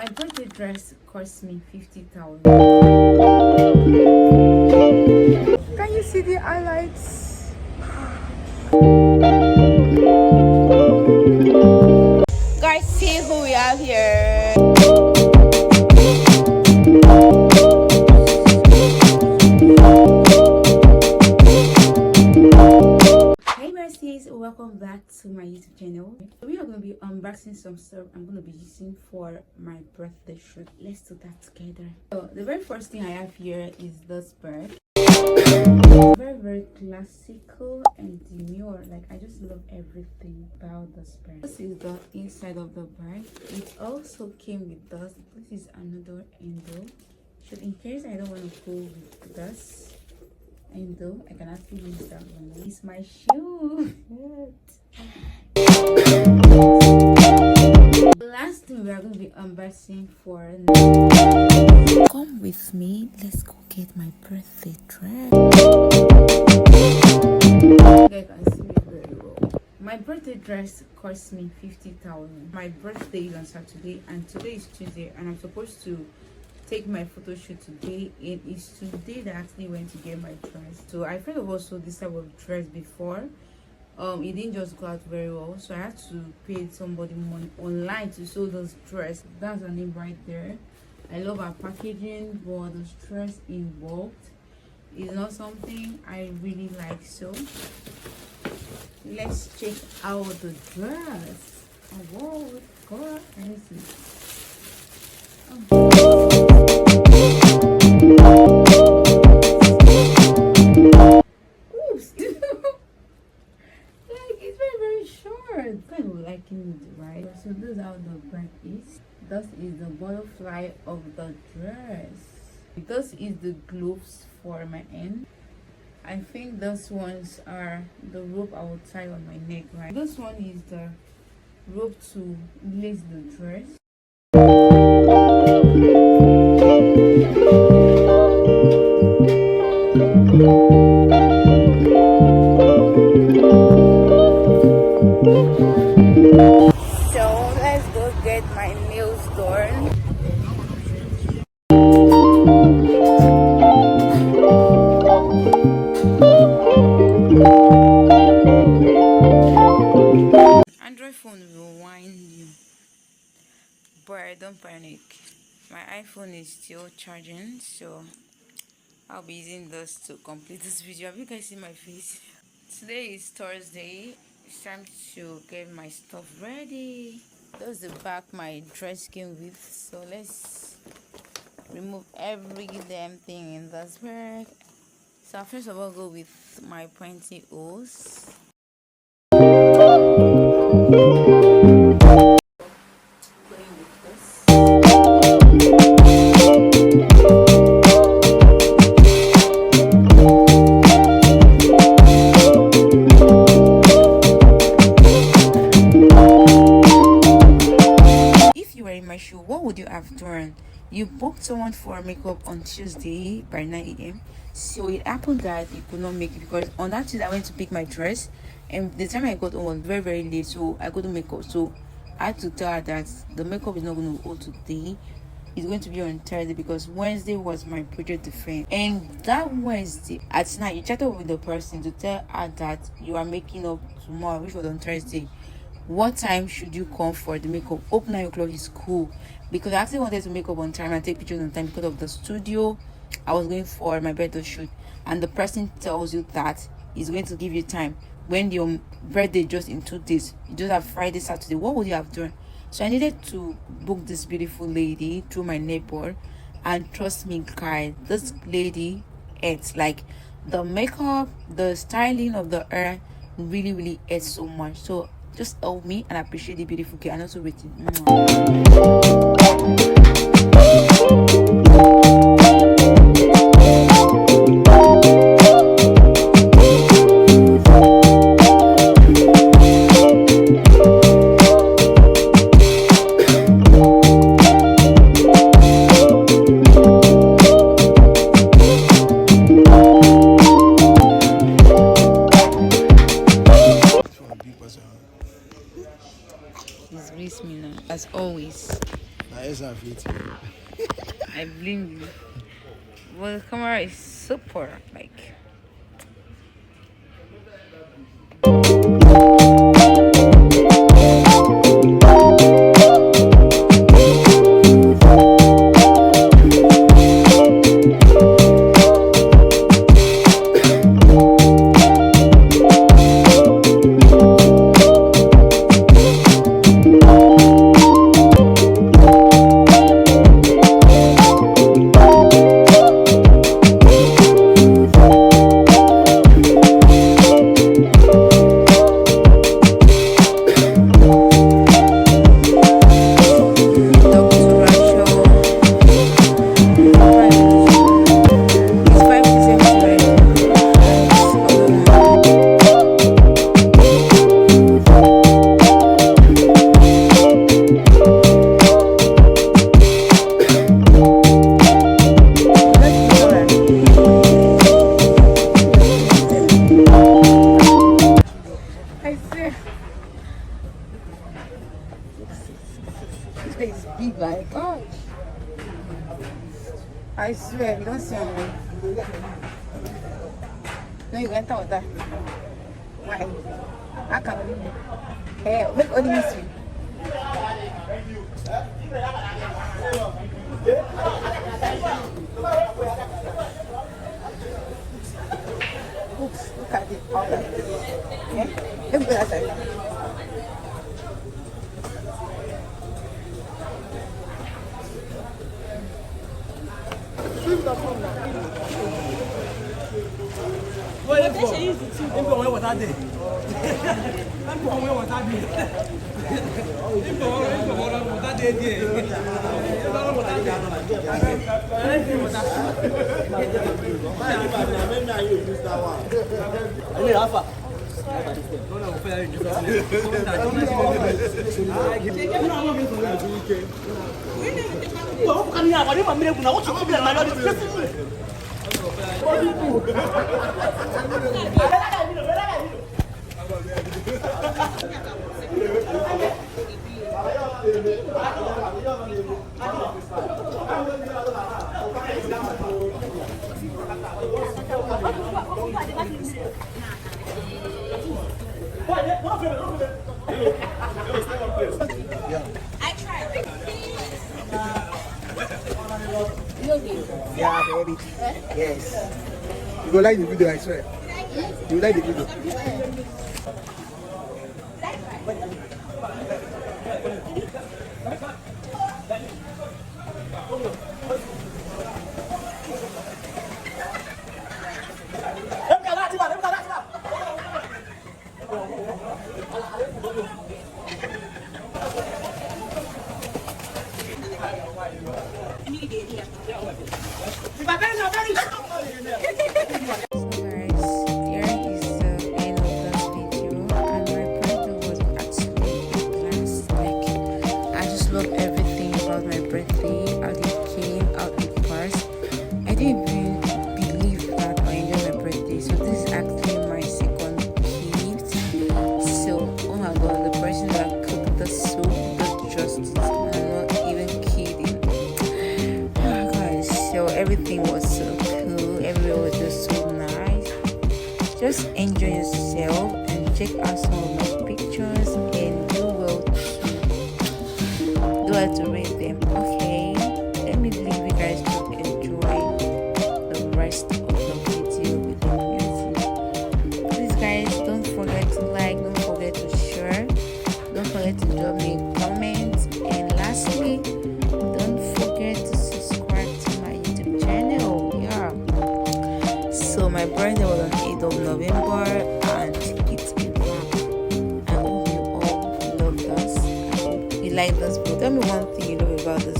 My birthday dress cost me 50,000. Can you see the highlights? Guys, see who we have here. Hey besties, welcome back to my YouTube channel. We are going to be unboxing some stuff I'm going to be using for my birthday shoot. Let's do that together. So the very first thing I have here is this bag. Very classical and demure. Like, I just love everything about this bag. This is the inside of the bag. It also came with this. This is another handle. So in case I don't want to go with this handle, I can actually use that one. It's my shoe. The last thing we are going to be unboxing for now. Come with me, let's go get my birthday dress. You guys can see it very well. My birthday dress cost me 50,000. My birthday is on Saturday and today is Tuesday, and I'm supposed to take my photo shoot today. It is today that I actually went to get my dress. So I kind of also this type of dress before. It didn't just go out very well, so I had to pay somebody money online to sew this dress. That's her name right there. I love her packaging, but the stress involved is not something I really like. So let's check out the dress. Oh whoa, God, let me see. Oops. Like, it's very short. Kind of liking it, right? So this is how the back is. This is the butterfly of the dress. This is the gloves for my hand. I think those ones are the rope I will tie on my neck, right? This one is the rope to lace the dress. So let's go get my nails done. Android phone will whine you, but don't panic. My iPhone is still charging, so I'll be using this to complete this video. Have you guys seen my face? Today is Thursday. It's time to get my stuff ready. That's the bag my dress came with, so let's remove every damn thing in this bag. So I'll first of all go with my pointy holes. What would you have done? You booked someone for makeup on Tuesday by 9 a.m. So it happened that you could not make it because on that Tuesday I went to pick my dress, and the time I got home was very late, so I couldn't make up. So I had to tell her that the makeup is not going to hold today. It's going to be on Thursday because Wednesday was my project defense. And that Wednesday at night, you chatted with the person to tell her that you are making up tomorrow, which was on Thursday. What time should you come for the makeup? Hope 9 o'clock is cool, because I actually wanted to make up on time and take pictures on time because of the studio I was going for my birthday shoot. And the person tells you that he's going to give you time when your birthday just in 2 days. You just have Friday, Saturday. What would you have done? So I needed to book this beautiful lady through my neighbor, and trust me guys, this lady, it's like the makeup, the styling of the hair really adds so much. So just help me and appreciate the beautiful girl and also rate it. Disgrace me now, as always. I blame you. Well, the camera is super, like. I swear. This place is big, like, gosh. I swear, you don't see me. No, you enter water. Why? I can't believe it. Hey, make only mystery. Oops, look at it. All that. Okay? Let me go outside. Yeah, baby. Yes. You go like the video, I swear. You like the video. Everything was so cool, everywhere was just so nice. Just enjoy yourself and check out some of my pictures and do well to rate them. Okay, let me leave you guys to enjoy the rest of the video with the music. Please guys, don't forget to like, don't forget to share, don't forget to drop me a comment, and lastly, don't forget to subscribe to my YouTube channel. Yeah, so my birthday was on 8th of November and it's a wrap. I hope you all loved us. I hope you like this video. Tell me one thing you know about this